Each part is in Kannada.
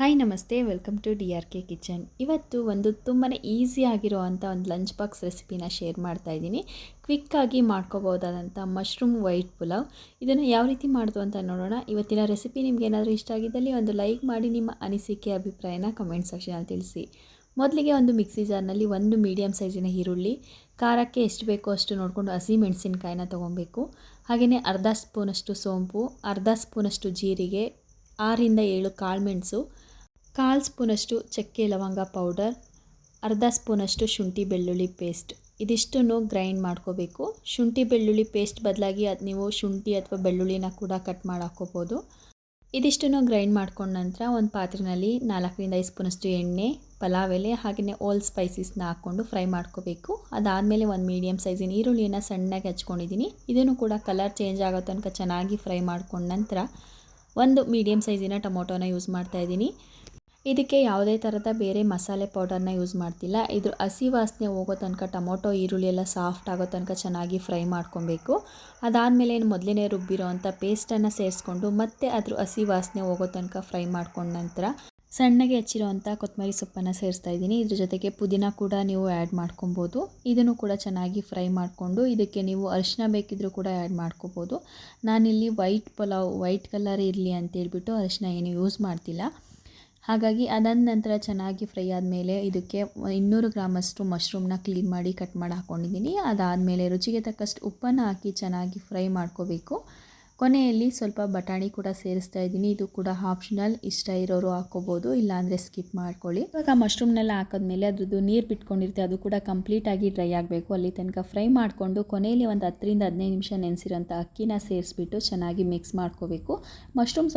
ಹಾಯ್ ನಮಸ್ತೆ, ವೆಲ್ಕಮ್ ಟು DRK ಕಿಚನ್. ಇವತ್ತು ಒಂದು ತುಂಬಾ ಈಸಿ ಆಗಿರೋವಂಥ ಒಂದು ಲಂಚ್ ಬಾಕ್ಸ್ ರೆಸಿಪಿನ ಶೇರ್ ಮಾಡ್ತಾ ಇದ್ದೀನಿ. ಕ್ವಿಕ್ಕಾಗಿ ಮಾಡ್ಕೋಬೋದಾದಂಥ ಮಶ್ರೂಮ್ ವೈಟ್ ಪುಲಾವ್. ಇದನ್ನು ಯಾವ ರೀತಿ ಮಾಡೋದು ಅಂತ ನೋಡೋಣ. ಇವತ್ತಿನ ರೆಸಿಪಿ ನಿಮ್ಗೆ ಏನಾದರೂ ಇಷ್ಟ ಆಗಿದ್ದಲ್ಲಿ ಒಂದು ಲೈಕ್ ಮಾಡಿ, ನಿಮ್ಮ ಅನಿಸಿಕೆ ಅಭಿಪ್ರಾಯನ ಕಮೆಂಟ್ ಸೆಕ್ಷನಲ್ಲಿ ತಿಳಿಸಿ. ಮೊದಲಿಗೆ ಒಂದು ಮಿಕ್ಸಿ ಜಾರ್ನಲ್ಲಿ ಒಂದು ಮೀಡಿಯಮ್ ಸೈಜಿನ ಈರುಳ್ಳಿ, ಖಾರಕ್ಕೆ ಎಷ್ಟು ಬೇಕೋ ಅಷ್ಟು ನೋಡಿಕೊಂಡು ಹಸಿ ಮೆಣಸಿನ್ಕಾಯಿನ ತೊಗೊಬೇಕು. ಹಾಗೆಯೇ ಅರ್ಧ ಸ್ಪೂನಷ್ಟು ಸೋಂಪು, ಅರ್ಧ ಸ್ಪೂನಷ್ಟು ಜೀರಿಗೆ, 6ರಿಂದ 7 ಕಾಳುಮೆಣಸು, 1/4 ಸ್ಪೂನಷ್ಟು ಚಕ್ಕೆ ಲವಂಗ ಪೌಡರ್, ಅರ್ಧ ಸ್ಪೂನಷ್ಟು ಶುಂಠಿ ಬೆಳ್ಳುಳ್ಳಿ ಪೇಸ್ಟ್. ಇದಿಷ್ಟನ್ನು ಗ್ರೈಂಡ್ ಮಾಡ್ಕೋಬೇಕು. ಶುಂಠಿ ಬೆಳ್ಳುಳ್ಳಿ ಪೇಸ್ಟ್ ಬದಲಾಗಿ ಅದು ನೀವು ಶುಂಠಿ ಅಥವಾ ಬೆಳ್ಳುಳ್ಳಿನ ಕೂಡ ಕಟ್ ಮಾಡಿ ಹಾಕ್ಕೋಬೋದು. ಇದಿಷ್ಟನ್ನು ಗ್ರೈಂಡ್ ಮಾಡ್ಕೊಂಡ ನಂತರ ಒಂದು ಪಾತ್ರೆಯಲ್ಲಿ 4ರಿಂದ 5 ಸ್ಪೂನಷ್ಟು ಎಣ್ಣೆ, ಪಲಾವ್ ಎಲೆ ಹಾಗೆಯೇ ಓಲ್ ಸ್ಪೈಸಸ್ನ ಹಾಕ್ಕೊಂಡು ಫ್ರೈ ಮಾಡ್ಕೋಬೇಕು. ಅದಾದಮೇಲೆ ಒಂದು ಮೀಡಿಯಮ್ ಸೈಜಿನ ಈರುಳ್ಳಿಯನ್ನು ಸಣ್ಣಗೆ ಹಚ್ಕೊಂಡಿದ್ದೀನಿ. ಇದನ್ನು ಕೂಡ ಕಲರ್ ಚೇಂಜ್ ಆಗೋ ತನಕ ಚೆನ್ನಾಗಿ ಫ್ರೈ ಮಾಡ್ಕೊಂಡ ನಂತರ ಒಂದು ಮೀಡಿಯಮ್ ಸೈಜಿನ ಟೊಮೊಟೊನ ಯೂಸ್ ಮಾಡ್ತಾಯಿದ್ದೀನಿ. ಇದಕ್ಕೆ ಯಾವುದೇ ಥರದ ಬೇರೆ ಮಸಾಲೆ ಪೌಡರ್ನ ಯೂಸ್ ಮಾಡ್ತಿಲ್ಲ. ಇದ್ರ ಹಸಿ ವಾಸನೆ ಹೋಗೋ ತನಕ ಟೊಮೊಟೊ ಈರುಳ್ಳಿ ಎಲ್ಲ ಸಾಫ್ಟ್ ಆಗೋ ತನಕ ಚೆನ್ನಾಗಿ ಫ್ರೈ ಮಾಡ್ಕೊಬೇಕು. ಅದಾದಮೇಲೆ ಮೊದಲೇ ರುಬ್ಬಿರೋವಂಥ ಪೇಸ್ಟನ್ನು ಸೇರಿಸ್ಕೊಂಡು ಮತ್ತೆ ಅದ್ರ ಹಸಿ ವಾಸನೆ ಹೋಗೋ ತನಕ ಫ್ರೈ ಮಾಡ್ಕೊಂಡ ನಂತರ ಸಣ್ಣಗೆ ಹೆಚ್ಚಿರೋವಂಥ ಕೊತ್ತಂಬರಿ ಸೊಪ್ಪನ್ನು ಸೇರಿಸ್ತಾ ಇದ್ದೀನಿ. ಇದ್ರ ಜೊತೆಗೆ ಪುದೀನ ಕೂಡ ನೀವು ಆ್ಯಡ್ ಮಾಡ್ಕೊಬೋದು. ಇದನ್ನು ಕೂಡ ಚೆನ್ನಾಗಿ ಫ್ರೈ ಮಾಡಿಕೊಂಡು ಇದಕ್ಕೆ ನೀವು ಅರಿಶಿನ ಬೇಕಿದ್ದರೂ ಕೂಡ ಆ್ಯಡ್ ಮಾಡ್ಕೋಬೋದು. ನಾನಿಲ್ಲಿ ವೈಟ್ ಪಲಾವ್ ವೈಟ್ ಕಲರ್ ಇರಲಿ ಅಂತೇಳ್ಬಿಟ್ಟು ಅರಿಶಿನ ಏನು ಯೂಸ್ ಮಾಡ್ತಿಲ್ಲ. ಹಾಗಾಗಿ ಅದಾದ ನಂತರ ಚೆನ್ನಾಗಿ ಫ್ರೈ ಆದಮೇಲೆ ಇದಕ್ಕೆ 200 ಗ್ರಾಮಷ್ಟು ಮಶ್ರೂಮ್ನ ಕ್ಲೀನ್ ಮಾಡಿ ಕಟ್ ಮಾಡಿ ಹಾಕ್ಕೊಂಡಿದ್ದೀನಿ. ಅದಾದಮೇಲೆ ರುಚಿಗೆ ತಕ್ಕಷ್ಟು ಉಪ್ಪನ್ನು ಹಾಕಿ ಚೆನ್ನಾಗಿ ಫ್ರೈ ಮಾಡ್ಕೋಬೇಕು. ಕೊನೆಯಲ್ಲಿ ಸ್ವಲ್ಪ ಬಟಾಣಿ ಕೂಡ ಸೇರಿಸ್ತಾ ಇದ್ದೀನಿ. ಇದು ಕೂಡ ಆಪ್ಷನಲ್, ಇಷ್ಟ ಇರೋರು ಹಾಕ್ಕೋಬೋದು, ಇಲ್ಲಾಂದರೆ ಸ್ಕಿಪ್ ಮಾಡ್ಕೊಳ್ಳಿ. ಇವಾಗ ಮಶ್ರೂಮ್ನೆಲ್ಲ ಹಾಕಿದ್ಮೇಲೆ ಅದ್ರದ್ದು ನೀರು ಬಿಟ್ಕೊಂಡಿರುತ್ತೆ, ಅದು ಕೂಡ ಕಂಪ್ಲೀಟಾಗಿ ಡ್ರೈ ಆಗಬೇಕು. ಅಲ್ಲಿ ತನಕ ಫ್ರೈ ಮಾಡಿಕೊಂಡು ಕೊನೆಯಲ್ಲಿ ಒಂದು 10ರಿಂದ 15 ನಿಮಿಷ ನೆನೆಸಿರೋಂಥ ಅಕ್ಕಿನ ಸೇರಿಸ್ಬಿಟ್ಟು ಚೆನ್ನಾಗಿ ಮಿಕ್ಸ್ ಮಾಡ್ಕೋಬೇಕು. ಮಶ್ರೂಮ್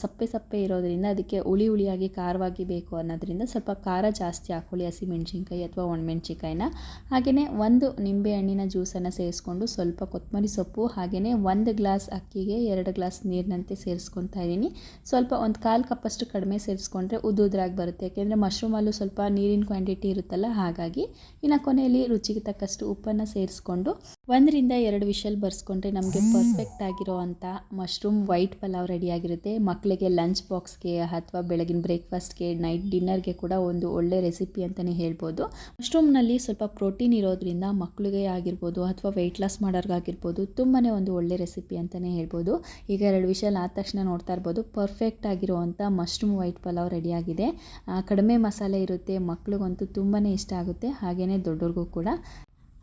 ಸಪ್ಪೆ ಸಪ್ಪೆ ಇರೋದ್ರಿಂದ ಅದಕ್ಕೆ ಹುಳಿಯಾಗಿ ಖಾರವಾಗಿ ಬೇಕು ಅನ್ನೋದ್ರಿಂದ ಸ್ವಲ್ಪ ಖಾರ ಜಾಸ್ತಿ ಹಾಕ್ಕೊಳ್ಳಿ. ಹಸಿಮೆಣ್ಸಿನ್ಕಾಯಿ ಅಥವಾ ಒಣಮೆಣ್ಸಿನ್ಕಾಯಿನ, ಹಾಗೆಯೇ ಒಂದು ನಿಂಬೆ ಹಣ್ಣಿನ ಜ್ಯೂಸನ್ನು ಸೇರಿಸ್ಕೊಂಡು ಸ್ವಲ್ಪ ಕೊತ್ತಂಬರಿ ಸೊಪ್ಪು ಹಾಗೆಯೇ 1 ಗ್ಲಾಸ್ ಅಕ್ಕಿಗೆ 2 ಗ್ಲಾಸ್ ನೀರಿನಂತೆ ಸೇರಿಸ್ಕೊತಾ ಇದ್ದೀನಿ. ಸ್ವಲ್ಪ ಒಂದು 1/4 ಕಪ್ಪಷ್ಟು ಕಡಿಮೆ ಸೇರಿಸ್ಕೊಂಡ್ರೆ ಉದ್ದುದ್ರಾಗಿ ಬರುತ್ತೆ, ಯಾಕೆಂದರೆ ಮಶ್ರೂಮಲ್ಲೂ ಸ್ವಲ್ಪ ನೀರಿನ ಕ್ವಾಂಟಿಟಿ ಇರುತ್ತಲ್ಲ. ಹಾಗಾಗಿ ಇನ್ನು ಕೊನೆಯಲ್ಲಿ ರುಚಿಗೆ ತಕ್ಕಷ್ಟು ಉಪ್ಪನ್ನು ಸೇರಿಸ್ಕೊಂಡು 1ರಿಂದ 2 ವಿಷಲ್ ಬರ್ಸ್ಕೊಂಡ್ರೆ ನಮಗೆ ಪರ್ಫೆಕ್ಟ್ ಆಗಿರೋ ಅಂಥ ಮಶ್ರೂಮ್ ವೈಟ್ ಪಲಾವ್ ರೆಡಿಯಾಗಿರುತ್ತೆ. ಮಕ್ಕಳಿಗೆ ಲಂಚ್ ಬಾಕ್ಸ್ಗೆ ಅಥವಾ ಬೆಳಗಿನ ಬ್ರೇಕ್ಫಾಸ್ಟ್ಗೆ, ನೈಟ್ ಡಿನ್ನರ್ಗೆ ಕೂಡ ಒಂದು ಒಳ್ಳೆ ರೆಸಿಪಿ ಅಂತಲೇ ಹೇಳ್ಬೋದು. ಮಶ್ರೂಮ್ನಲ್ಲಿ ಸ್ವಲ್ಪ ಪ್ರೋಟೀನ್ ಇರೋದ್ರಿಂದ ಮಕ್ಕಳಿಗೆ ಆಗಿರ್ಬೋದು ಅಥವಾ ವೆಯ್ಟ್ ಲಾಸ್ ಮಾಡೋರ್ಗಾಗಿರ್ಬೋದು ತುಂಬಾ ಒಂದು ಒಳ್ಳೆ ರೆಸಿಪಿ ಅಂತಲೇ ಹೇಳ್ಬೋದು. ಈಗ 2 ವಿಷಲ್ ಆದ ತಕ್ಷಣ ನೋಡ್ತಾ ಇರ್ಬೋದು, ಪರ್ಫೆಕ್ಟ್ ಆಗಿರುವಂಥ ಮಶ್ರೂಮ್ ವೈಟ್ ಪಲಾವ್ ರೆಡಿಯಾಗಿದೆ. ಕಡಿಮೆ ಮಸಾಲೆ ಇರುತ್ತೆ, ಮಕ್ಳಿಗಂತೂ ತುಂಬಾ ಇಷ್ಟ ಆಗುತ್ತೆ, ಹಾಗೆಯೇ ದೊಡ್ಡವ್ರಿಗೂ ಕೂಡ.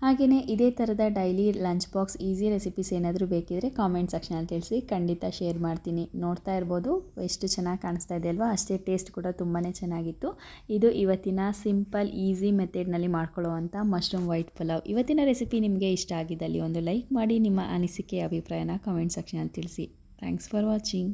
ಹಾಗೆಯೇ ಇದೇ ಥರದ daily lunch box easy recipes ಏನಾದರೂ ಬೇಕಿದ್ರೆ ಕಾಮೆಂಟ್ ಸೆಕ್ಷನಲ್ಲಿ ತಿಳಿಸಿ, ಖಂಡಿತ ಶೇರ್ ಮಾಡ್ತೀನಿ. ನೋಡ್ತಾ ಇರ್ಬೋದು ಎಷ್ಟು ಚೆನ್ನಾಗಿ ಕಾಣಿಸ್ತಾ ಇದೆ ಅಲ್ವಾ, ಅಷ್ಟೇ ಟೇಸ್ಟ್ ಕೂಡ ತುಂಬಾ ಚೆನ್ನಾಗಿತ್ತು. ಇದು ಇವತ್ತಿನ ಸಿಂಪಲ್ ಈಸಿ ಮೆಥಡ್ನಲ್ಲಿ ಮಾಡ್ಕೊಳ್ಳೋವಂಥ ಮಶ್ರೂಮ್ ವೈಟ್ ಪಲಾವ್. ಇವತ್ತಿನ ರೆಸಿಪಿ ನಿಮಗೆ ಇಷ್ಟ ಆಗಿದ್ದಲ್ಲಿ ಒಂದು ಲೈಕ್ ಮಾಡಿ, ನಿಮ್ಮ ಅನಿಸಿಕೆ ಅಭಿಪ್ರಾಯನ ಕಾಮೆಂಟ್ ಸೆಕ್ಷನಲ್ಲಿ ತಿಳಿಸಿ. Thanks for watching.